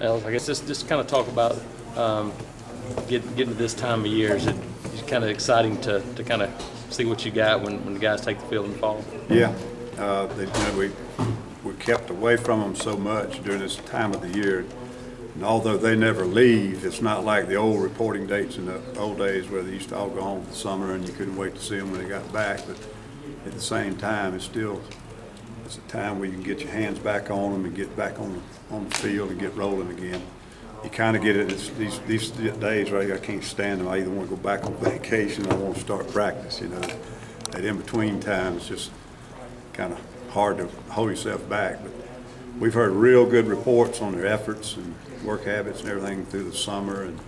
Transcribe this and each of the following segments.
Ellis, I guess just kind of talk about getting to this time of year. Is it kind of exciting to kind of see what you got when the guys take the field in the fall? Yeah, we're kept away from them so much during this time of the year. And although they never leave, it's not like the old reporting dates in the old days where they used to all go home for the summer and you couldn't wait to see them when they got back. But at the same time, it's a time where you can get your hands back on them and get back on the field and get rolling again. You kind of get it these days, right? I can't stand them. I either want to go back on vacation or I want to start practice. That in between time is just kind of hard to hold yourself back. But we've heard real good reports on their efforts and work habits and everything through the summer and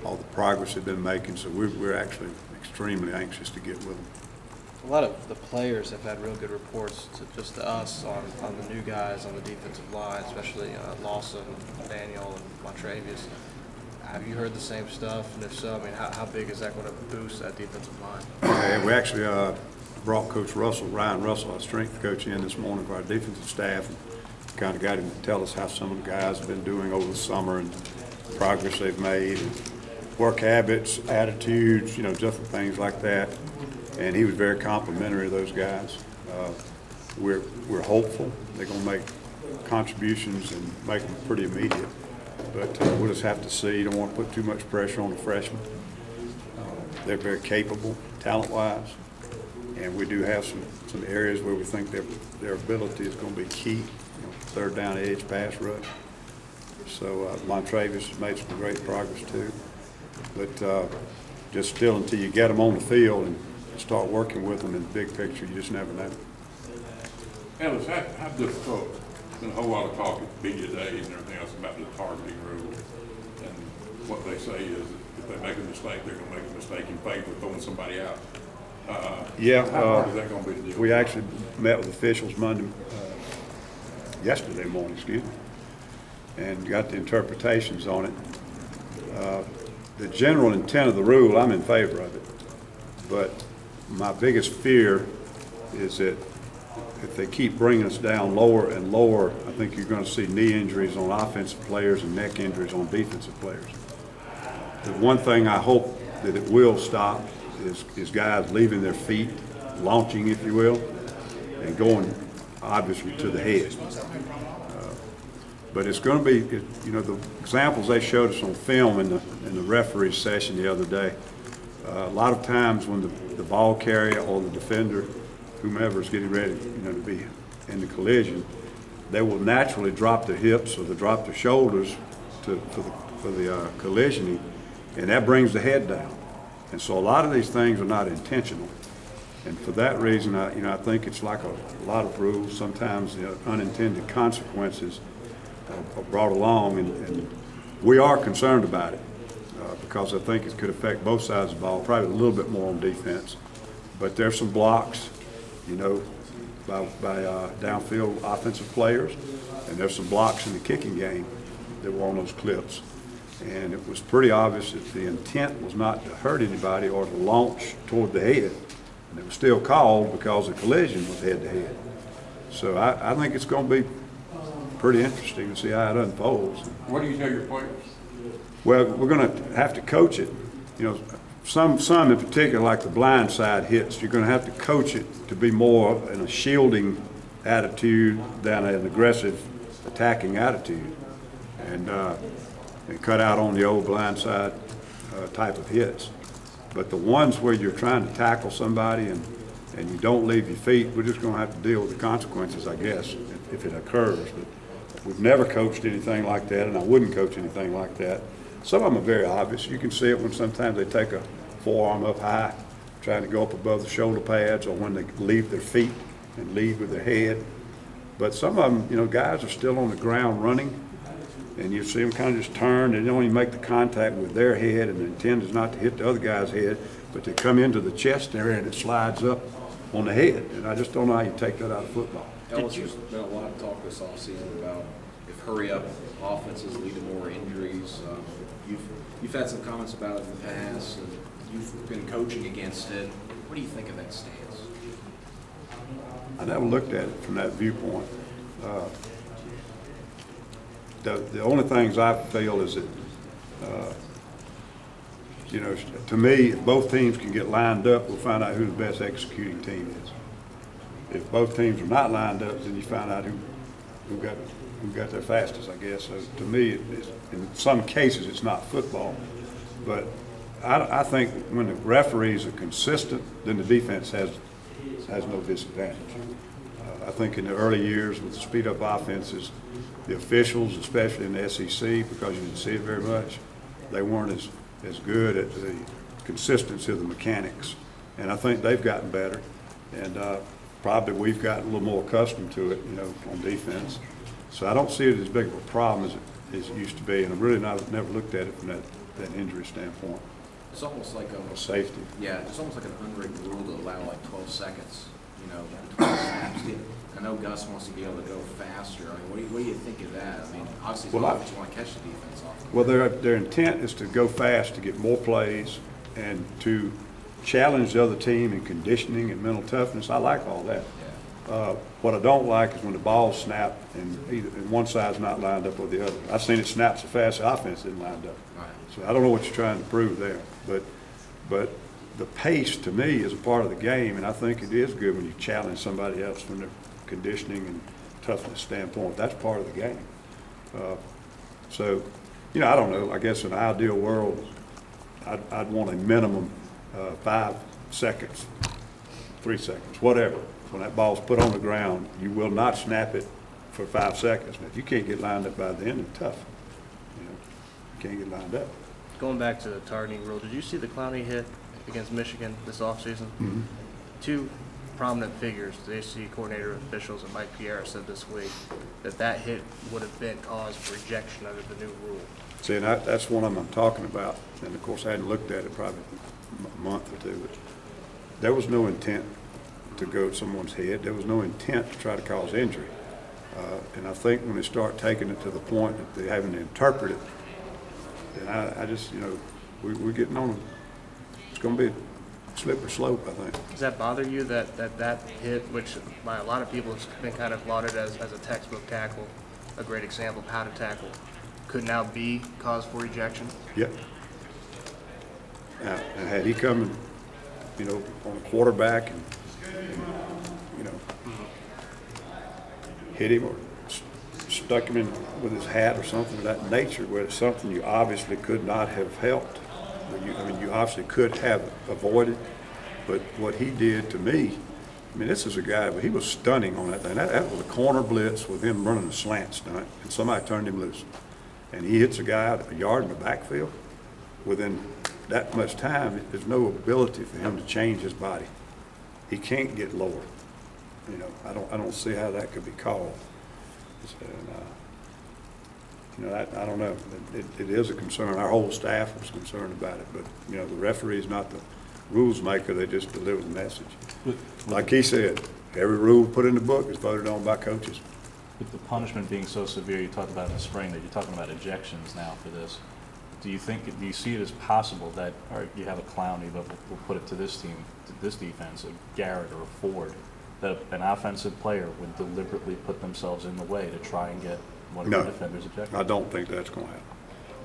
all the progress they've been making. So we're actually extremely anxious to get with them. A lot of the players have had real good reports to us on the new guys on the defensive line, especially Lawson, Daniel, and Montravius. Have you heard the same stuff? And if so, I mean, how big is that going to boost that defensive line? Yeah, we actually brought Coach Ryan Russell, our strength coach, in this morning for our defensive staff, and kind of got him to tell us how some of the guys have been doing over the summer and the progress they've made, and work habits, attitudes, different things like that. And he was very complimentary of those guys. We're hopeful they're going to make contributions and make them pretty immediate. But we'll just have to see. You don't want to put too much pressure on the freshmen. They're very capable, talent-wise, and we do have some areas where we think their ability is going to be key. Third down edge, pass rush. So Montravius has made some great progress too. But just still, until you get them on the field and start working with them in the big picture, you just never know. Ellis, how difficult? There's been a whole lot of talk at media days and everything else about the targeting rule. And what they say is if they make a mistake, they're going to make a mistake in favor of throwing somebody out. How hard is that going to be to deal with? We actually met with officials yesterday morning, and got the interpretations on it. The general intent of the rule, I'm in favor of it. But my biggest fear is that if they keep bringing us down lower and lower, I think you're going to see knee injuries on offensive players and neck injuries on defensive players. The one thing I hope that it will stop is guys leaving their feet, launching, if you will, and going obviously to the head. But it's going to be, the examples they showed us on film in the referee session the other day. A lot of times when the ball carrier or the defender, whomever is getting ready, to be in the collision, they will naturally drop their hips or they drop their shoulders for the collisioning, and that brings the head down. And so a lot of these things are not intentional. And for that reason, I think it's like a lot of rules. Sometimes unintended consequences are brought along, and we are concerned about it because I think it could affect both sides of the ball, probably a little bit more on defense. But there's some blocks, by downfield offensive players, and there's some blocks in the kicking game that were on those clips. And it was pretty obvious that the intent was not to hurt anybody or to launch toward the head. And it was still called because the collision was head-to-head. So I think it's going to be pretty interesting to see how it unfolds. What do you tell your players? Well, we're going to have to coach it. Some in particular, like the blind side hits, you're going to have to coach it to be more in a shielding attitude than an aggressive attacking attitude, and cut out on the old blind side type of hits. But the ones where you're trying to tackle somebody and you don't leave your feet, we're just going to have to deal with the consequences, I guess, if it occurs. But we've never coached anything like that, and I wouldn't coach anything like that. Some of them are very obvious. You can see it when sometimes they take a forearm up high, trying to go up above the shoulder pads, or when they leave their feet and lead with their head. But some of them, guys are still on the ground running, and you see them kind of just turn. They don't even make the contact with their head, and the intent is not to hit the other guy's head, but to come into the chest area and it slides up on the head. And I just don't know how you take that out of football. Ellis, there's been a lot of talk this offseason about if hurry-up offenses lead to more injuries. You've had some comments about it in the past, and you've been coaching against it. What do you think of that stance? I never looked at it from that viewpoint. the only things I feel is that, you know, to me, if both teams can get lined up, we'll find out who the best executing team is. If both teams are not lined up, then you find out who got there fastest, I guess. So to me, in some cases, it's not football. But I think when the referees are consistent, then the defense has no disadvantage. I think in the early years with the speed-up offenses, the officials, especially in the SEC, because you didn't see it very much, they weren't as good at the consistency of the mechanics. And I think they've gotten better. And probably we've gotten a little more accustomed to it, you know, on defense. So I don't see it as big of a problem as it used to be. And I've really never looked at it from that injury standpoint. It's almost like Safety. Yeah, it's almost like an unwritten rule to allow like 12 seconds, you know, 12 snaps. I know Gus wants to be able to go faster. I mean, what do you think of that? I mean, obviously, Well, you want to catch the defense off. Well, their intent is to go fast, to get more plays, and to challenge the other team in conditioning and mental toughness. I like all that. What I don't like is when the ball's snapped and one side's not lined up with the other. I've seen it snap so fast the offense isn't lined up. Right. So I don't know what you're trying to prove there. But the pace, to me, is a part of the game, and I think it is good when you challenge somebody else from their conditioning and toughness standpoint. That's part of the game. So, you know, I don't know. I guess in an ideal world, I'd want a minimum 5 seconds, 3 seconds, whatever. When that ball's put on the ground, you will not snap it for 5 seconds. And if you can't get lined up by the end, it's tough. You know, you can't get lined up. Going back to the targeting rule, did you see the Clowney hit against Michigan this offseason? Mm-hmm. Two prominent figures, the ACC coordinator officials and Mike Pierre said this week that hit would have been cause for rejection under the new rule. See, and that's one of them I'm talking about. And of course, I hadn't looked at it probably a month or two, but there was no intent to go to someone's head. There was no intent to try to cause injury. And I think when they start taking it to the point that they're having to interpret it, then I just, you know, we're getting on, it's going to be a slippery slope, I think. Does that bother you that hit, which by a lot of people has been kind of lauded as a textbook tackle, a great example of how to tackle, could now be cause for ejection? Yep. And had he come, you know, on a quarterback and you know, hit him or stuck him in with his hat or something of that nature, where it's something you obviously could not have helped. I mean, you obviously could have avoided, but what he did to me, I mean, this is a guy, but he was stunning on that thing. That was a corner blitz with him running a slant stunt, and somebody turned him loose. And he hits a guy out a yard in the backfield. Within that much time, there's no ability for him to change his body. He can't get lower. You know, I don't see how that could be called. And, you know, I don't know. It is a concern. Our whole staff was concerned about it, but you know, the referee is not the rules maker. They just deliver the message. Like he said, every rule put in the book is voted on by coaches. With the punishment being so severe, you talked about in the spring, that you're talking about ejections now for this. Do you see it as possible that, all right, you have a Clowney, but we'll put it to this team, to this defense, a Garrett or a Ford, that an offensive player would deliberately put themselves in the way to try and get one of the defenders ejected? I don't think that's going to happen.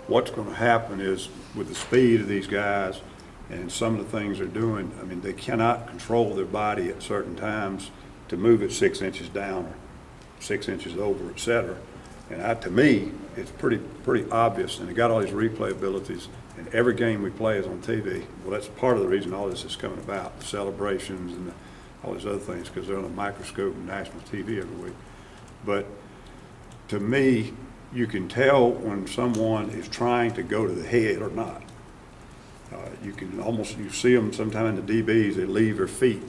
What's going to happen is, with the speed of these guys and some of the things they're doing, I mean, they cannot control their body at certain times to move it 6 inches down or 6 inches over, et cetera. And to me, it's pretty obvious, and they got all these replay abilities, and every game we play is on TV. Well, that's part of the reason all this is coming about, the celebrations and all these other things, because they're on a microscope and national TV every week. But to me, you can tell when someone is trying to go to the head or not. You can almost, you see them sometime in the DBs, they leave their feet,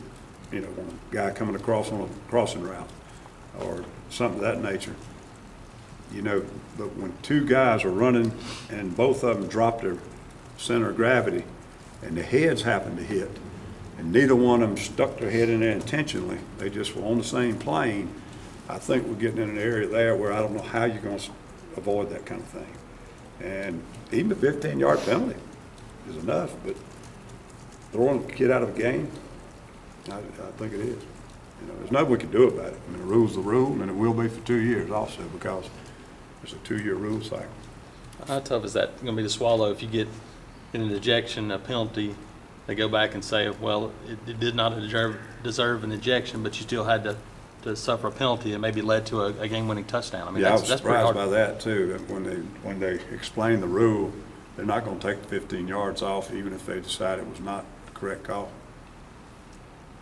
you know, when a guy coming across on a crossing route or something of that nature. You know, but when two guys are running and both of them drop their center of gravity and the heads happen to hit, and neither one of them stuck their head in there intentionally, they just were on the same plane, I think we're getting in an area there where I don't know how you're going to avoid that kind of thing. And even a 15-yard penalty is enough, but throwing a kid out of a game, I think it is. You know, there's nothing we can do about it. I mean, the rule's the rule, and it will be for 2 years also, because It's a 2-year rule cycle. How tough is that going to be to swallow if you get in an ejection, a penalty, they go back and say, well, it did not deserve an ejection, but you still had to suffer a penalty that maybe led to a game-winning touchdown. I mean, Yeah, I was that's pretty surprised hard. by that too. That when they explained the rule, they're not going to take the 15 yards off even if they decide it was not the correct call.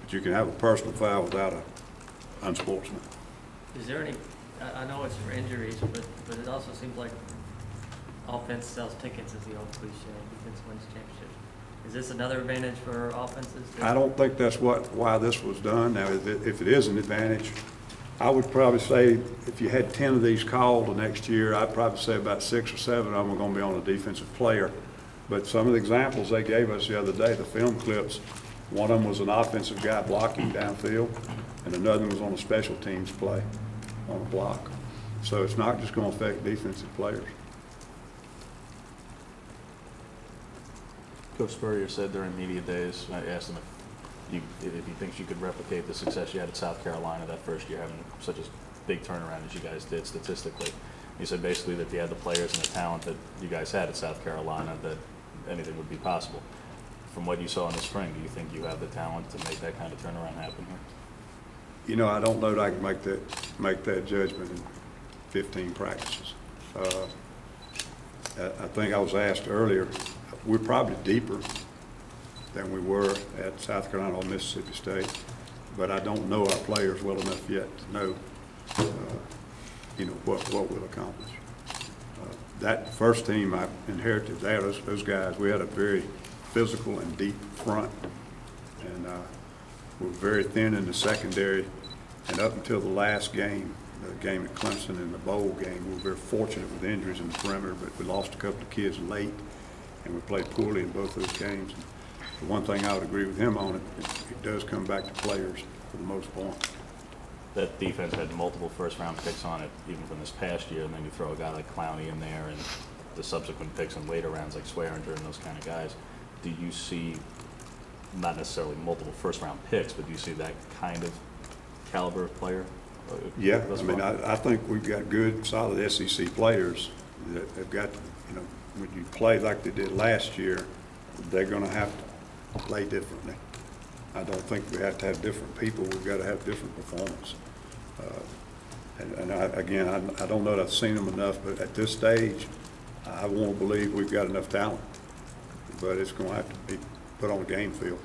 But you can have a personal foul without a unsportsman. Is there any, I know it's for injuries, but it also seems like offense sells tickets, is the old cliche, defense wins championships. Is this another advantage for offenses? I don't think that's why this was done. Now, if it is an advantage, I would probably say if you had 10 of these called the next year, I'd probably say about 6 or 7 of them are going to be on a defensive player. But some of the examples they gave us the other day, the film clips, one of them was an offensive guy blocking downfield, and another one was on a special teams play on a block. So it's not just going to affect defensive players. Coach Spurrier said during media days, I asked him if he thinks you could replicate the success you had at South Carolina that first year, having such a big turnaround as you guys did statistically. He said basically that if you had the players and the talent that you guys had at South Carolina, that anything would be possible. From what you saw in the spring, do you think you have the talent to make that kind of turnaround happen here? You know, I don't know that I can make that judgment in 15 practices. I think I was asked earlier, we're probably deeper than we were at South Carolina or Mississippi State, but I don't know our players well enough yet to know, what we'll accomplish. That first team I inherited there, those guys, we had a very physical and deep front, and we were very thin in the secondary, and up until the last game, the game at Clemson and the bowl game, we were very fortunate with injuries in the perimeter, but we lost a couple of kids late, and we played poorly in both those games. And the one thing I would agree with him on, it does come back to players for the most part. That defense had multiple first-round picks on it, even from this past year, and then you throw a guy like Clowney in there and the subsequent picks in later rounds like Swearinger and those kind of guys. Do you see, not necessarily multiple first-round picks, but do you see that kind of caliber of player? Yeah, I mean, I think we've got good, solid SEC players that have got, when you play like they did last year, they're going to have to play differently. I don't think we have to have different people. We've got to have different performance. I don't know that I've seen them enough, but at this stage, I want to believe we've got enough talent. But it's going to have to be put on a game field.